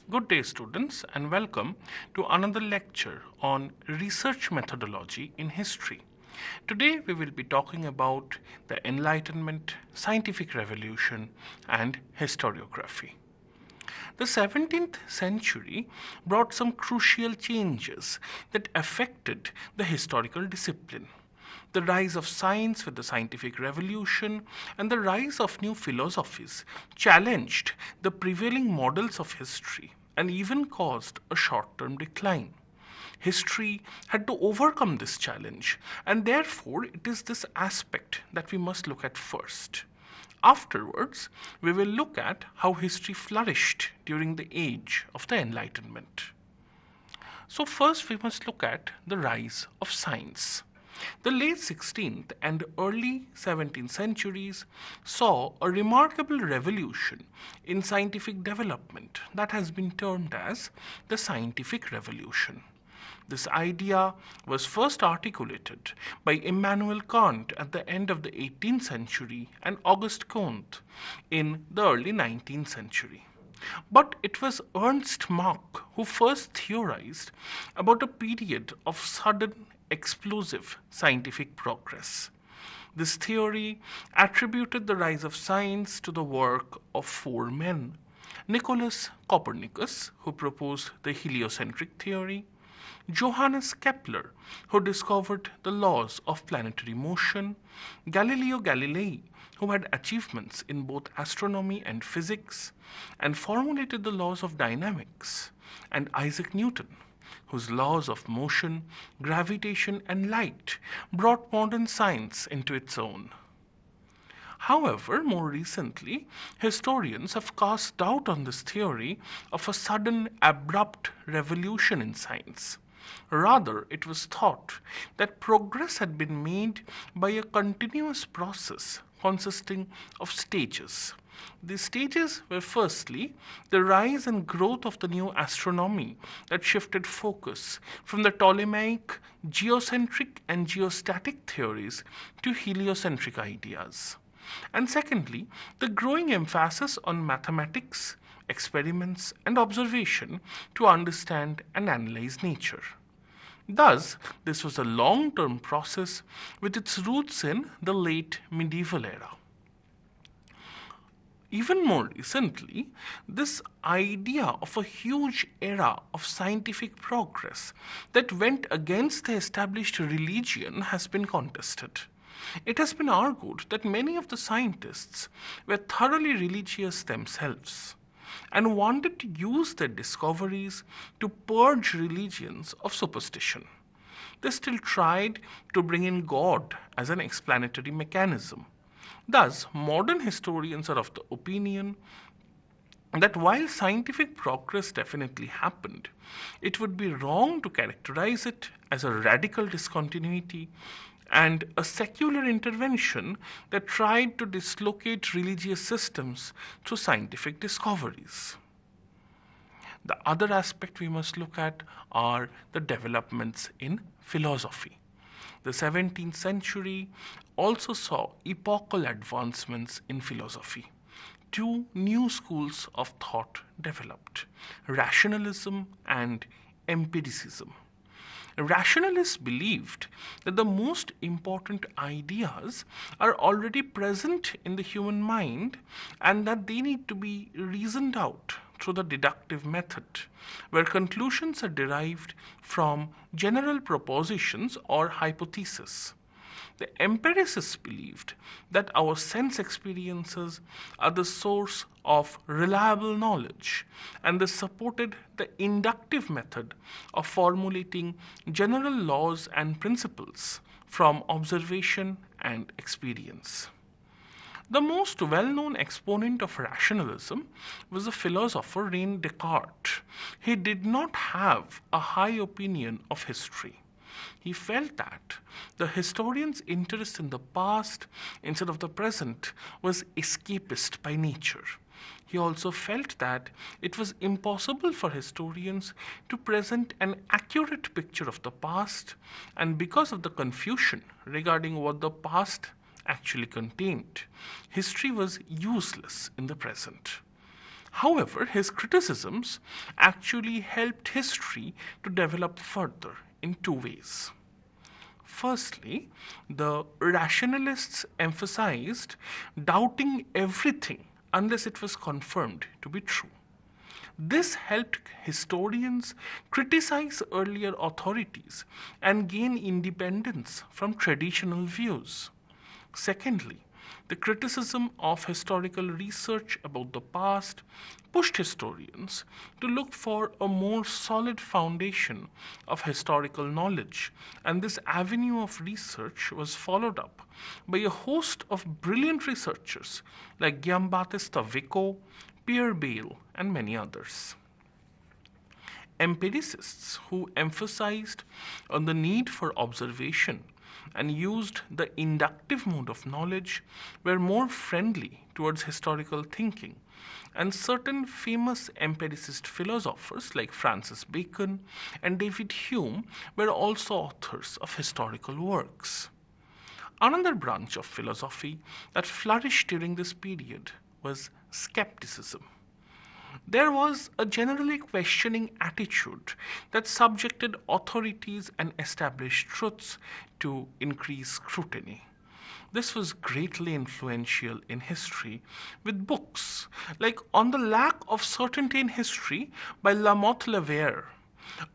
Good day, students, and welcome to another lecture on research methodology in history. Today, we will be talking about the Enlightenment, scientific revolution, and historiography. The 17th century brought some crucial changes that affected the historical discipline. The rise of science with the scientific revolution and the rise of new philosophies challenged the prevailing models of history and even caused a short term decline. History had to overcome this challenge, and therefore it is this aspect that we must look at first. Afterwards, we will look at how history flourished during the age of the Enlightenment. So, first, we must look at the rise of science. The late 16th and early 17th centuries saw a remarkable revolution in scientific development that has been termed as the scientific revolution. This idea was first articulated by Immanuel Kant at the end of the 18th century and Auguste Comte in the early 19th century. But it was Ernst Mach who first theorized about a period of sudden explosive scientific progress. This theory attributed the rise of science to the work of four men: Nicholas Copernicus, who proposed the heliocentric theory; Johannes Kepler, who discovered the laws of planetary motion; Galileo Galilei, who had achievements in both astronomy and physics and formulated the laws of dynamics; and Isaac Newton, whose laws of motion, gravitation, and light brought modern science into its own. However, more recently, historians have cast doubt on this theory of a sudden, abrupt revolution in science. Rather, it was thought that progress had been made by a continuous process consisting of stages. These stages were firstly the rise and growth of the new astronomy that shifted focus from the Ptolemaic, geocentric, and geostatic theories to heliocentric ideas. And secondly, the growing emphasis on mathematics, experiments, and observation to understand and analyze nature. Thus, this was a long term process with its roots in the late medieval era. Even more recently, this idea of a huge era of scientific progress that went against the established religion has been contested. It has been argued that many of the scientists were thoroughly religious themselves and wanted to use their discoveries to purge religions of superstition. They still tried to bring in God as an explanatory mechanism. Thus, modern historians are of the opinion that while scientific progress definitely happened, it would be wrong to characterize it as a radical discontinuity and a secular intervention that tried to dislocate religious systems through scientific discoveries. The other aspect we must look at are the developments in philosophy. The 17th century also saw epochal advancements in philosophy. Two new schools of thought developed: rationalism and empiricism. Rationalists believed that the most important ideas are already present in the human mind and that they need to be reasoned out through the deductive method, where conclusions are derived from general propositions or hypotheses. The empiricists believed that our sense experiences are the source of reliable knowledge, and they supported the inductive method of formulating general laws and principles from observation and experience. The most well-known exponent of rationalism was the philosopher René Descartes. He did not have a high opinion of history. He felt that the historian's interest in the past instead of the present was escapist by nature. He also felt that it was impossible for historians to present an accurate picture of the past, and because of the confusion regarding what the past actually contained, history was useless in the present. However, his criticisms actually helped history to develop further in two ways. Firstly, the rationalists emphasized doubting everything unless it was confirmed to be true. This helped historians criticize earlier authorities and gain independence from traditional views. Secondly, the criticism of historical research about the past pushed historians to look for a more solid foundation of historical knowledge, and this avenue of research was followed up by a host of brilliant researchers like Giambattista Vico, Pierre, Bayle, and many others. Empiricists who emphasized on the need for observation and used the inductive mode of knowledge were more friendly towards historical thinking, and certain famous empiricist philosophers like Francis Bacon and David Hume were also authors of historical works. Another branch of philosophy that flourished during this period was skepticism. There was a generally questioning attitude that subjected authorities and established truths to increased scrutiny. This was greatly influential in history, with books like On the Lack of Certainty in History by Lamotte Lever,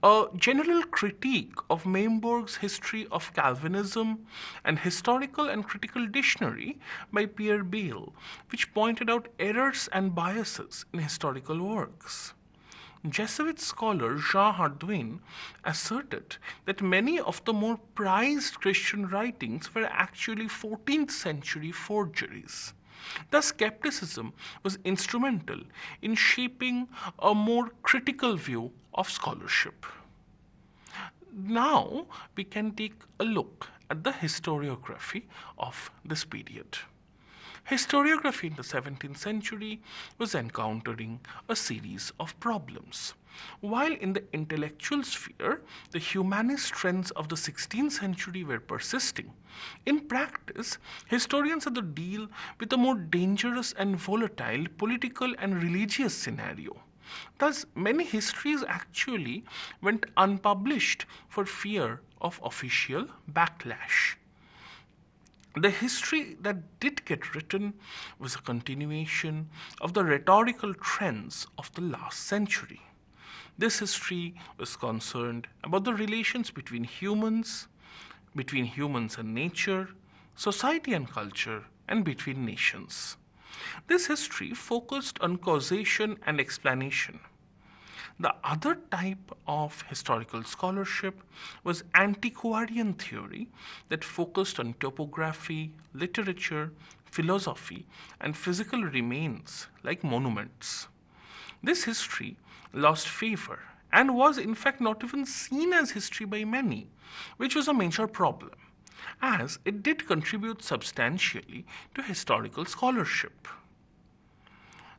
a general critique of Meimberg's History of Calvinism, and Historical and Critical Dictionary by Pierre Bayle, which pointed out errors and biases in historical works. Jesuit scholar Jean Hardouin asserted that many of the more prized Christian writings were actually 14th century forgeries. Thus, skepticism was instrumental in shaping a more critical view of scholarship. Now, we can take a look at the historiography of this period. Historiography in the 17th century was encountering a series of problems. While in the intellectual sphere, the humanist trends of the 16th century were persisting, in practice, historians had to deal with a more dangerous and volatile political and religious scenario. Thus, many histories actually went unpublished for fear of official backlash. The history that did get written was a continuation of the rhetorical trends of the last century. This history was concerned about the relations between humans and nature, society and culture, and between nations. This history focused on causation and explanation. The other type of historical scholarship was Antiquarian theory that focused on topography, literature, philosophy, and physical remains like monuments. This history lost favor and was in fact not even seen as history by many, which was a major problem, as it did contribute substantially to historical scholarship.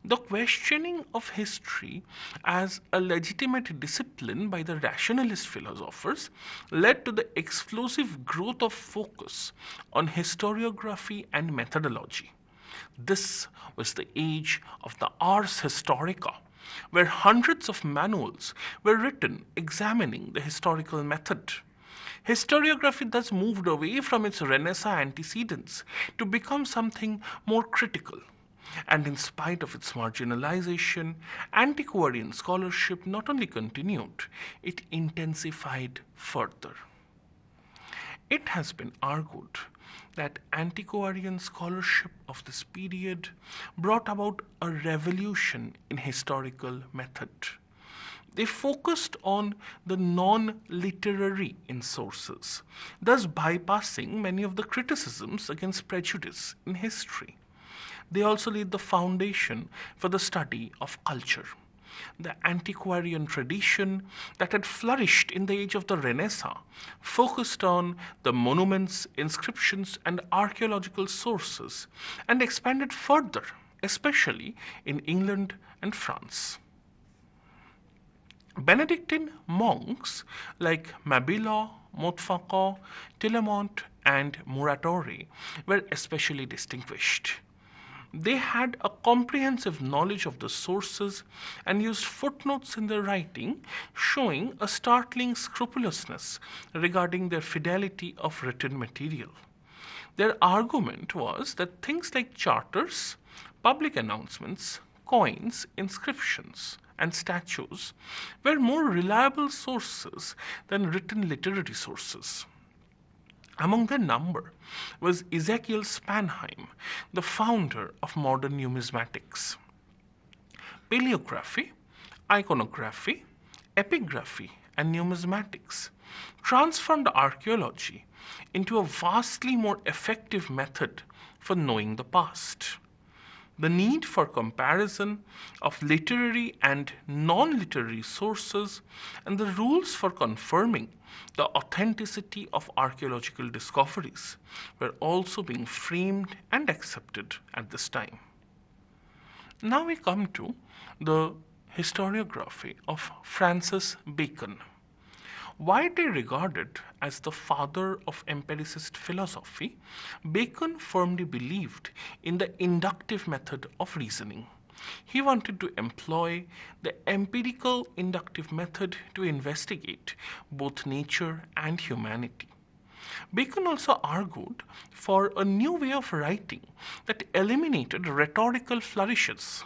The questioning of history as a legitimate discipline by the rationalist philosophers led to the explosive growth of focus on historiography and methodology. This was the age of the ars historica, where hundreds of manuals were written examining the historical method. Historiography thus moved away from its Renaissance antecedents to become something more critical. And in spite of its marginalization, antiquarian scholarship not only continued, it intensified further. It has been argued that antiquarian scholarship of this period brought about a revolution in historical method. They focused on the non-literary in sources, thus bypassing many of the criticisms against prejudice in history. They also laid the foundation for the study of culture. The antiquarian tradition that had flourished in the age of the Renaissance focused on the monuments, inscriptions, and archaeological sources and expanded further, especially in England and France. Benedictine monks like Mabilla, Montfaucon, Tillemont, and Muratori were especially distinguished. They had a comprehensive knowledge of the sources and used footnotes in their writing, showing a startling scrupulousness regarding their fidelity of written material. Their argument was that things like charters, public announcements, coins, inscriptions, and statues were more reliable sources than written literary sources. Among their number was Ezekiel Spanheim, the founder of modern numismatics. Paleography, iconography, epigraphy, and numismatics transformed archaeology into a vastly more effective method for knowing the past. The need for comparison of literary and non literary sources and the rules for confirming the authenticity of archaeological discoveries were also being framed and accepted at this time. Now we come to the historiography of Francis Bacon. Widely regarded as the father of empiricist philosophy, Bacon firmly believed in the inductive method of reasoning. He wanted to employ the empirical inductive method to investigate both nature and humanity. Bacon also argued for a new way of writing that eliminated rhetorical flourishes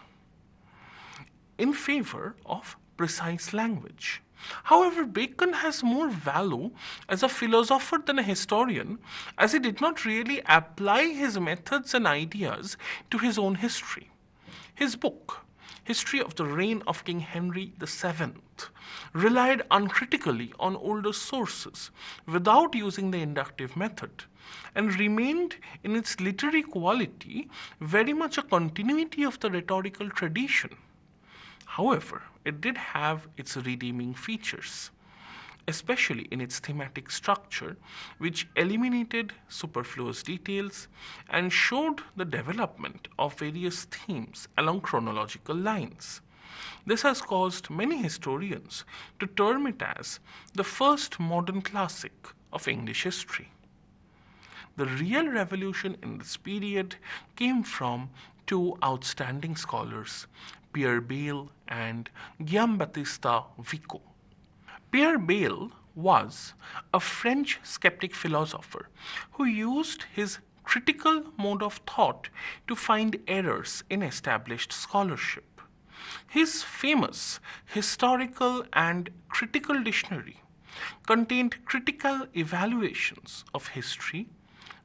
in favor of precise language. However, Bacon has more value as a philosopher than a historian, as he did not really apply his methods and ideas to his own history. His book, History of the Reign of King Henry VII, relied uncritically on older sources without using the inductive method, and remained in its literary quality very much a continuity of the rhetorical tradition. However, it did have its redeeming features, especially in its thematic structure, which eliminated superfluous details and showed the development of various themes along chronological lines. This has caused many historians to term it as the first modern classic of English history. The real revolution in this period came from two outstanding scholars, Pierre Bayle and Giambattista Vico. Pierre Bayle was a French skeptic philosopher who used his critical mode of thought to find errors in established scholarship. His famous historical and critical dictionary contained critical evaluations of history,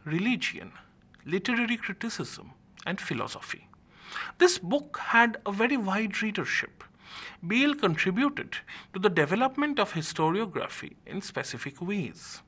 religion, literary criticism, and philosophy. This book had a very wide readership. Bayle contributed to the development of historiography in specific ways.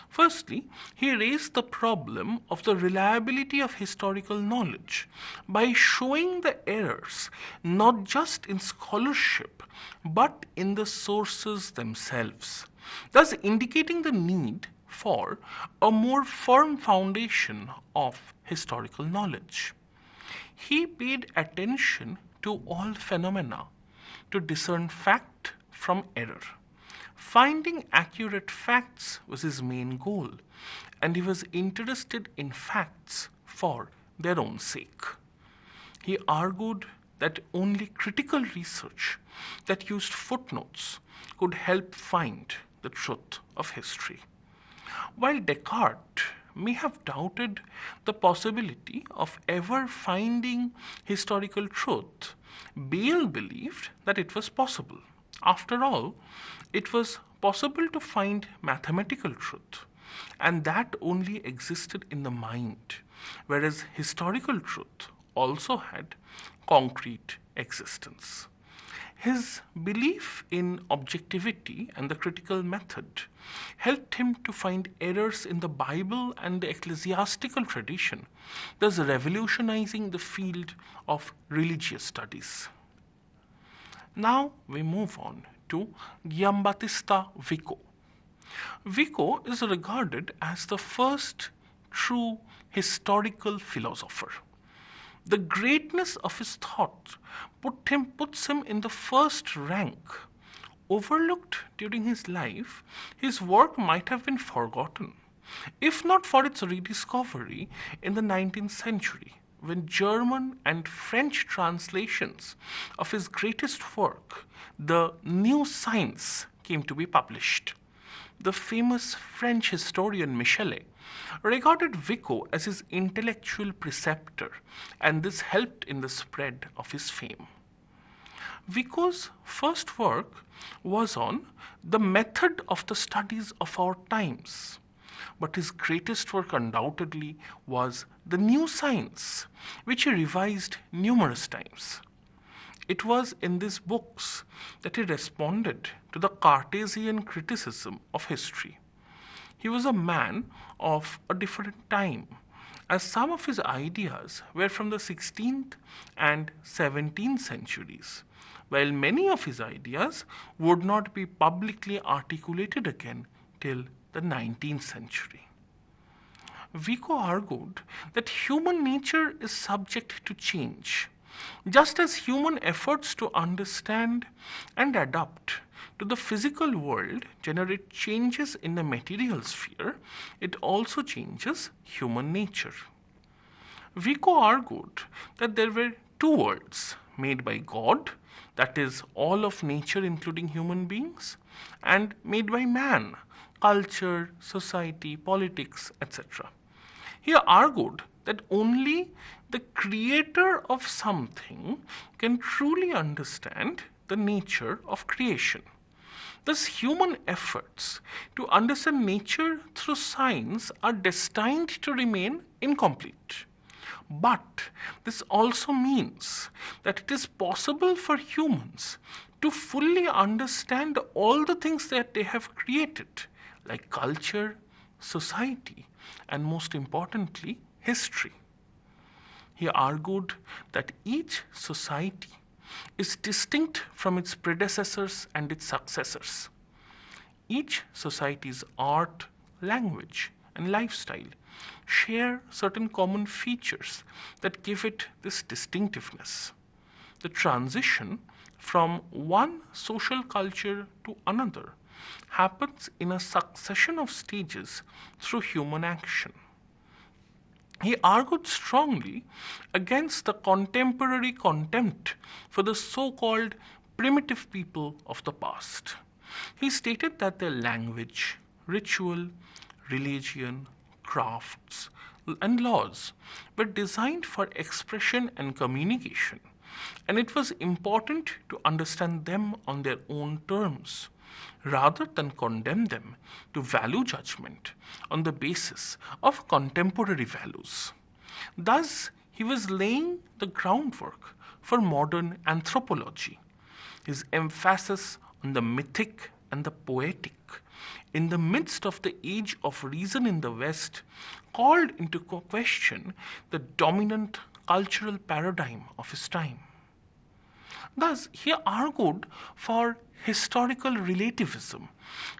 Firstly, he raised the problem of the reliability of historical knowledge by showing the errors not just in scholarship but in the sources themselves, thus indicating the need for a more firm foundation of historical knowledge. He paid attention to all phenomena to discern fact from error. Finding accurate facts was his main goal, and he was interested in facts for their own sake. He argued that only critical research that used footnotes could help find the truth of history. While Descartes may have doubted the possibility of ever finding historical truth, Bayle believed that it was possible. After all, it was possible to find mathematical truth, and that only existed in the mind, whereas historical truth also had concrete existence. His belief in objectivity and the critical method helped him to find errors in the Bible and the ecclesiastical tradition, thus revolutionizing the field of religious studies. Now we move on to Giambattista Vico. Vico is regarded as the first true historical philosopher. The greatness of his thought puts him in the first rank. Overlooked during his life, his work might have been forgotten, if not for its rediscovery in the 19th century, when German and French translations of his greatest work, The New Science, came to be published. The famous French historian Michelet regarded Vico as his intellectual preceptor, and this helped in the spread of his fame. Vico's first work was on the method of the studies of our times, but his greatest work undoubtedly was The New Science, which he revised numerous times. It was in these books that he responded to the Cartesian criticism of history. He was a man of a different time, as some of his ideas were from the 16th and 17th centuries, while many of his ideas would not be publicly articulated again till the 19th century. Vico argued that human nature is subject to change. Just as human efforts to understand and adapt to the physical world generate changes in the material sphere, it also changes human nature. Vico argued that there were two worlds made by God, that is, all of nature including human beings, and made by man, culture, society, politics, etc. He argued that only the creator of something can truly understand the nature of creation. Thus, human efforts to understand nature through science are destined to remain incomplete. But this also means that it is possible for humans to fully understand all the things that they have created, like culture, society, and most importantly, history. He argued that each society is distinct from its predecessors and its successors. Each society's art, language, and lifestyle share certain common features that give it this distinctiveness. The transition from one social culture to another happens in a succession of stages through human action. He argued strongly against the contemporary contempt for the so-called primitive people of the past. He stated that their language, ritual, religion, crafts, and laws were designed for expression and communication, and it was important to understand them on their own terms, rather than condemn them to value judgment on the basis of contemporary values. Thus, he was laying the groundwork for modern anthropology. His emphasis on the mythic and the poetic in the midst of the age of reason in the West called into question the dominant cultural paradigm of his time. Thus, he argued for historical relativism,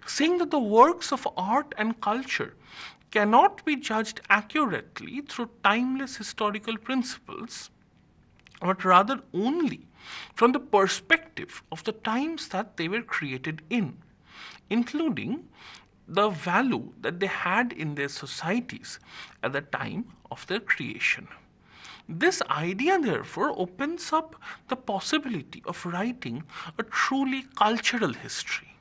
saying that the works of art and culture cannot be judged accurately through timeless historical principles, but rather only from the perspective of the times that they were created in, including the value that they had in their societies at the time of their creation. This idea, therefore, opens up the possibility of writing a truly cultural history.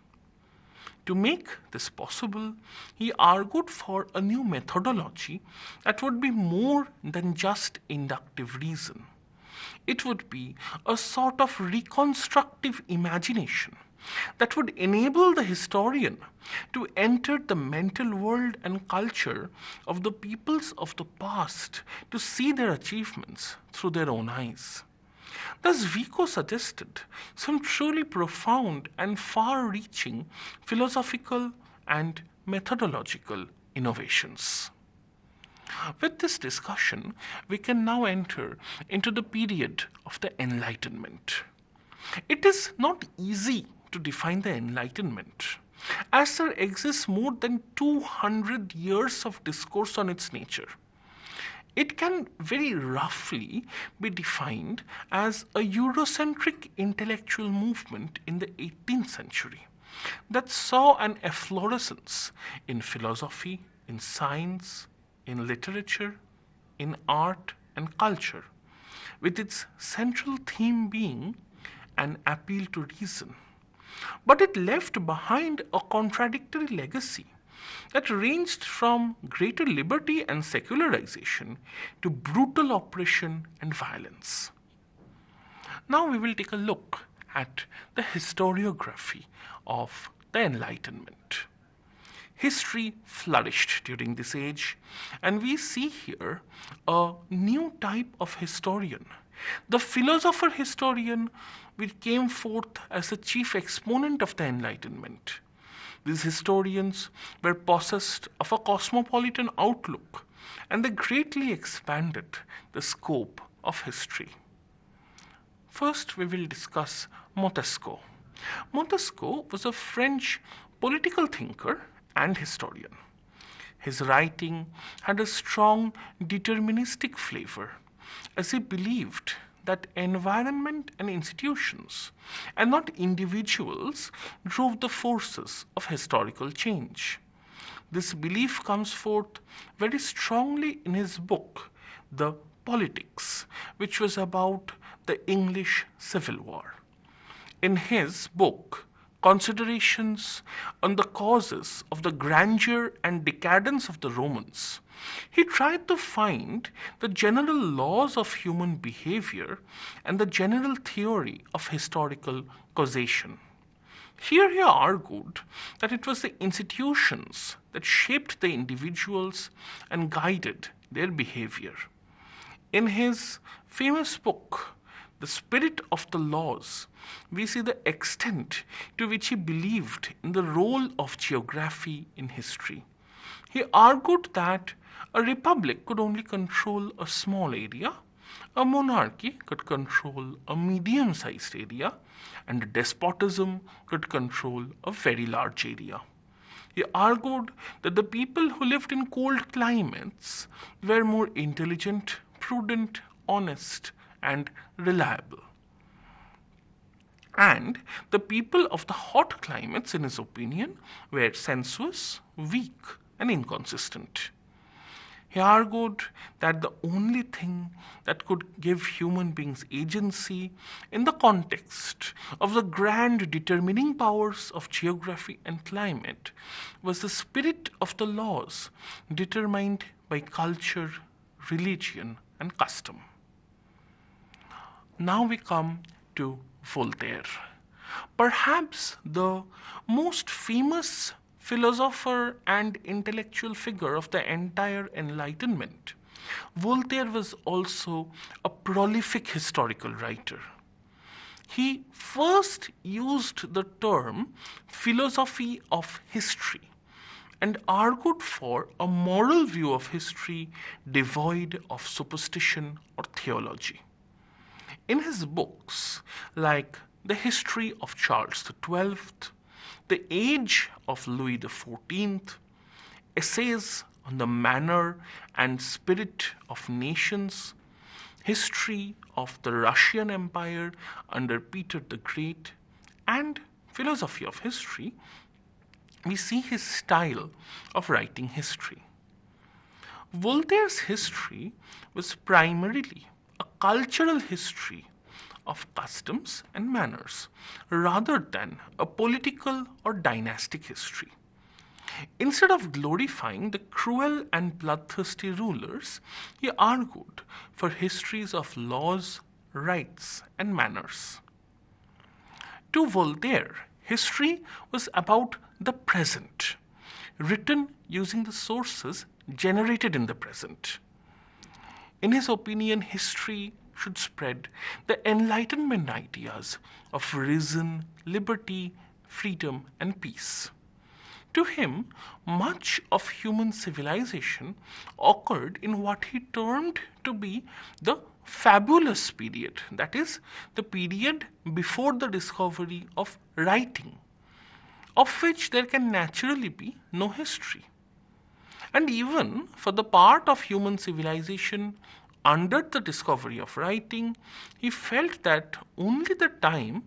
To make this possible, he argued for a new methodology that would be more than just inductive reason. It would be a sort of reconstructive imagination that would enable the historian to enter the mental world and culture of the peoples of the past to see their achievements through their own eyes. Thus, Vico suggested some truly profound and far-reaching philosophical and methodological innovations. With this discussion, we can now enter into the period of the Enlightenment. It is not easy to define the Enlightenment, as there exists more than 200 years of discourse on its nature. It can very roughly be defined as a Eurocentric intellectual movement in the 18th century that saw an efflorescence in philosophy, in science, in literature, in art, and culture, with its central theme being an appeal to reason. But it left behind a contradictory legacy that ranged from greater liberty and secularization to brutal oppression and violence. Now we will take a look at the historiography of the Enlightenment. History flourished during this age, and we see here a new type of historian, the philosopher-historian, which came forth as the chief exponent of the Enlightenment. These historians were possessed of a cosmopolitan outlook, and they greatly expanded the scope of history. First, we will discuss Montesquieu. Montesquieu was a French political thinker and historian. His writing had a strong deterministic flavor, as he believed that environment and institutions, and not individuals, drove the forces of historical change. This belief comes forth very strongly in his book, The Politics, which was about the English Civil War. In his book, Considerations on the Causes of the Grandeur and Decadence of the Romans, he tried to find the general laws of human behavior and the general theory of historical causation. Here he argued that it was the institutions that shaped the individuals and guided their behavior. In his famous book, The Spirit of the Laws, we see the extent to which he believed in the role of geography in history. He argued that a republic could only control a small area, a monarchy could control a medium-sized area, and a despotism could control a very large area. He argued that the people who lived in cold climates were more intelligent, prudent, honest, and reliable. And the people of the hot climates, in his opinion, were sensuous, weak, and inconsistent. He argued that the only thing that could give human beings agency in the context of the grand determining powers of geography and climate was the spirit of the laws determined by culture, religion, and custom. Now we come to Voltaire, perhaps the most famous philosopher and intellectual figure of the entire Enlightenment. Voltaire was also a prolific historical writer. He first used the term philosophy of history and argued for a moral view of history devoid of superstition or theology. In his books, like The History of Charles XII, The Age of Louis XIV, Essays on the Manner and Spirit of Nations, History of the Russian Empire under Peter the Great, and Philosophy of History, we see his style of writing history. Voltaire's history was primarily a cultural history of customs and manners rather than a political or dynastic history. Instead of glorifying the cruel and bloodthirsty rulers, he argued for histories of laws, rights, and manners. To Voltaire, history was about the present, written using the sources generated in the present. In his opinion, history should spread the Enlightenment ideas of reason, liberty, freedom, and peace. To him, much of human civilization occurred in what he termed to be the fabulous period, that is, the period before the discovery of writing, of which there can naturally be no history. And even for the part of human civilization under the discovery of writing, he felt that only the time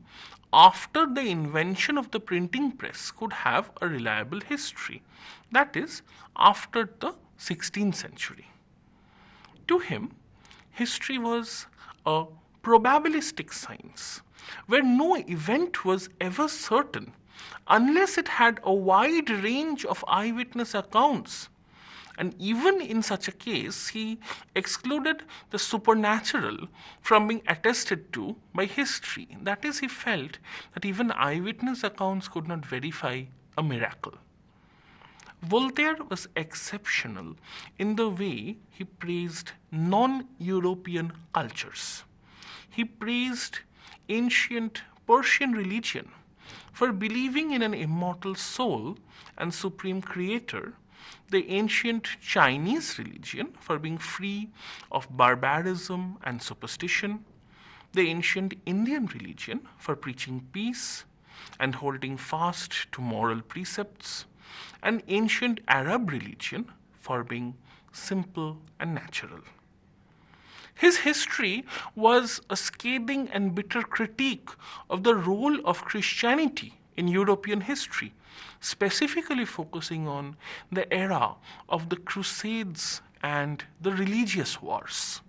after the invention of the printing press could have a reliable history, that is, after the 16th century. To him, history was a probabilistic science where no event was ever certain unless it had a wide range of eyewitness accounts. And even in such a case, he excluded the supernatural from being attested to by history. That is, he felt that even eyewitness accounts could not verify a miracle. Voltaire was exceptional in the way he praised non European cultures. He praised ancient Persian religion for believing in an immortal soul and supreme creator, the ancient Chinese religion for being free of barbarism and superstition, the ancient Indian religion for preaching peace and holding fast to moral precepts, and ancient Arab religion for being simple and natural. His history was a scathing and bitter critique of the role of Christianity in European history, specifically focusing on the era of the Crusades and the religious wars.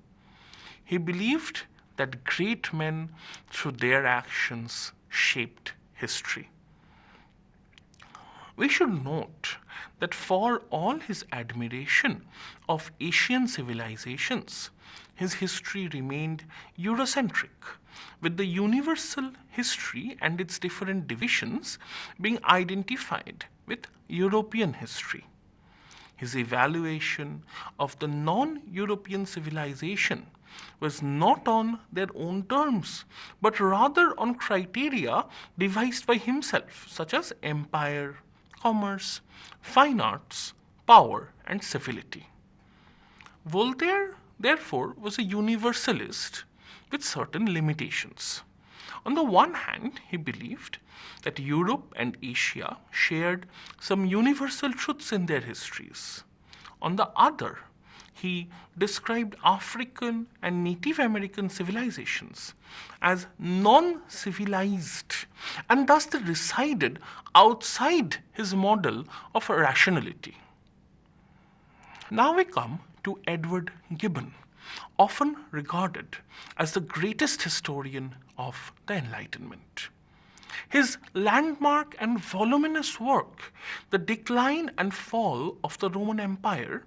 He believed that great men, through their actions, shaped history. We should note that for all his admiration of Asian civilizations, his history remained Eurocentric, with the universal history and its different divisions being identified with European history. His evaluation of the non-European civilization was not on their own terms, but rather on criteria devised by himself, such as empire, commerce, fine arts, power, and civility. Voltaire, therefore, was a universalist with certain limitations. On the one hand, he believed that Europe and Asia shared some universal truths in their histories. On the other, he described African and Native American civilizations as non-civilized, and thus they resided outside his model of rationality. Now we come to Edward Gibbon, often regarded as the greatest historian of the Enlightenment. His landmark and voluminous work, The Decline and Fall of the Roman Empire,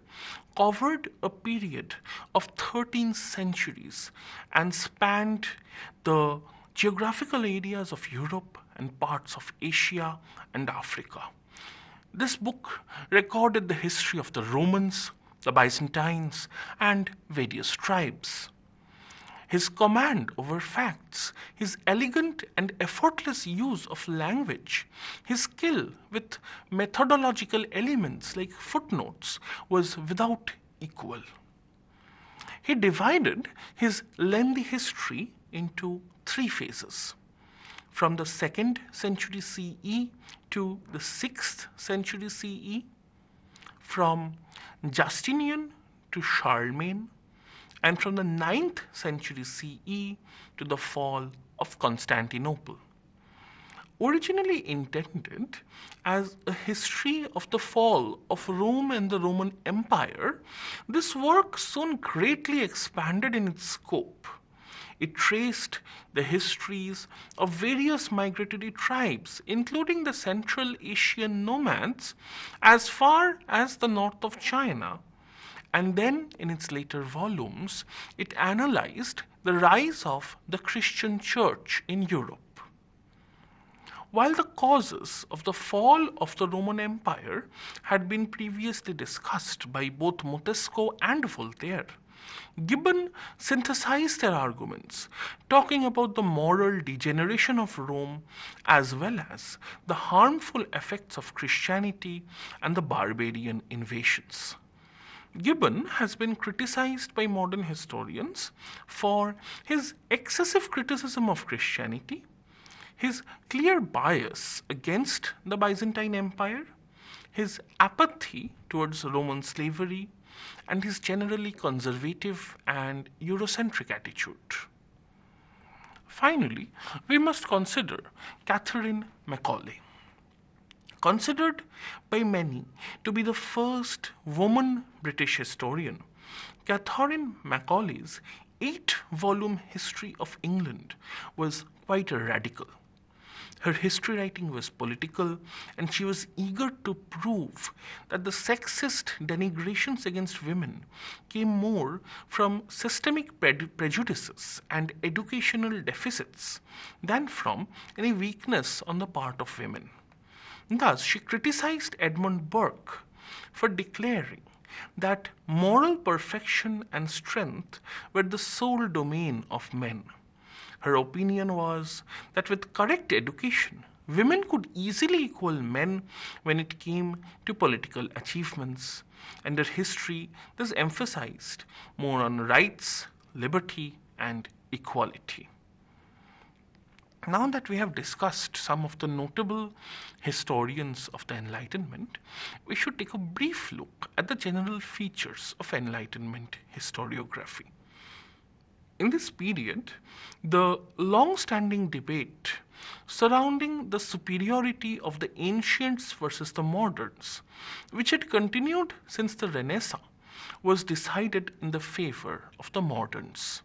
covered a period of 13 centuries and spanned the geographical areas of Europe and parts of Asia and Africa. This book recorded the history of the Romans, the Byzantines, and various tribes. His command over facts, his elegant and effortless use of language, his skill with methodological elements like footnotes was without equal. He divided his lengthy history into three phases. From the 2nd century CE to the 6th century CE, from Justinian to Charlemagne, and from the 9th century CE to the fall of Constantinople. Originally intended as a history of the fall of Rome and the Roman Empire, this work soon greatly expanded in its scope. It traced the histories of various migratory tribes, including the Central Asian nomads, as far as the north of China. And then, in its later volumes, it analyzed the rise of the Christian Church in Europe. While the causes of the fall of the Roman Empire had been previously discussed by both Montesquieu and Voltaire, Gibbon synthesized their arguments, talking about the moral degeneration of Rome as well as the harmful effects of Christianity and the barbarian invasions. Gibbon has been criticized by modern historians for his excessive criticism of Christianity, his clear bias against the Byzantine Empire, his apathy towards Roman slavery, and his generally conservative and Eurocentric attitude. Finally, we must consider Catherine Macaulay. Considered by many to be the first woman British historian, Catherine Macaulay's 8-volume history of England was quite radical. Her history writing was political, and she was eager to prove that the sexist denigrations against women came more from systemic prejudices and educational deficits than from any weakness on the part of women. Thus, she criticized Edmund Burke for declaring that moral perfection and strength were the sole domain of men. Her opinion was that with correct education, women could easily equal men when it came to political achievements, and her history thus emphasized more on rights, liberty, and equality. Now that we have discussed some of the notable historians of the Enlightenment, we should take a brief look at the general features of Enlightenment historiography. In this period, the long-standing debate surrounding the superiority of the ancients versus the moderns, which had continued since the Renaissance, was decided in the favor of the moderns.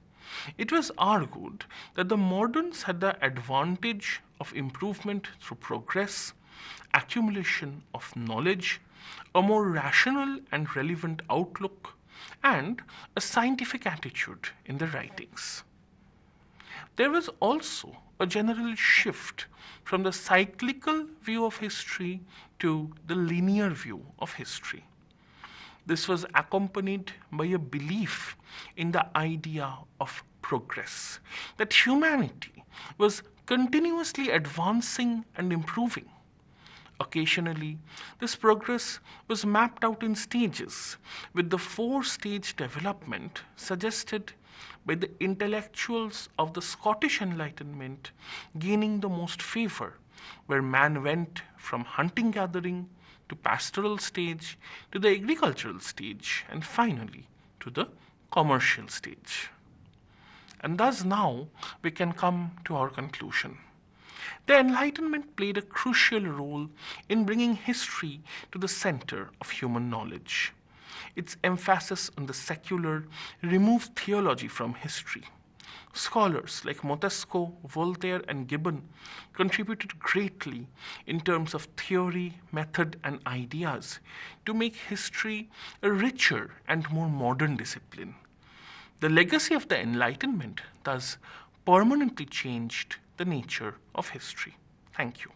It was argued that the moderns had the advantage of improvement through progress, accumulation of knowledge, a more rational and relevant outlook, and a scientific attitude in the writings. There was also a general shift from the cyclical view of history to the linear view of history. This was accompanied by a belief in the idea of progress, that humanity was continuously advancing and improving. Occasionally, this progress was mapped out in stages, with the 4-stage development suggested by the intellectuals of the Scottish Enlightenment gaining the most favor, where man went from hunting-gathering to pastoral stage to the agricultural stage and finally to the commercial stage. And thus now we can come to our conclusion. The Enlightenment played a crucial role in bringing history to the center of human knowledge. Its emphasis on the secular removed theology from history. Scholars like Montesquieu, Voltaire, and Gibbon contributed greatly in terms of theory, method, and ideas to make history a richer and more modern discipline. The legacy of the Enlightenment thus permanently changed the nature of history. Thank you.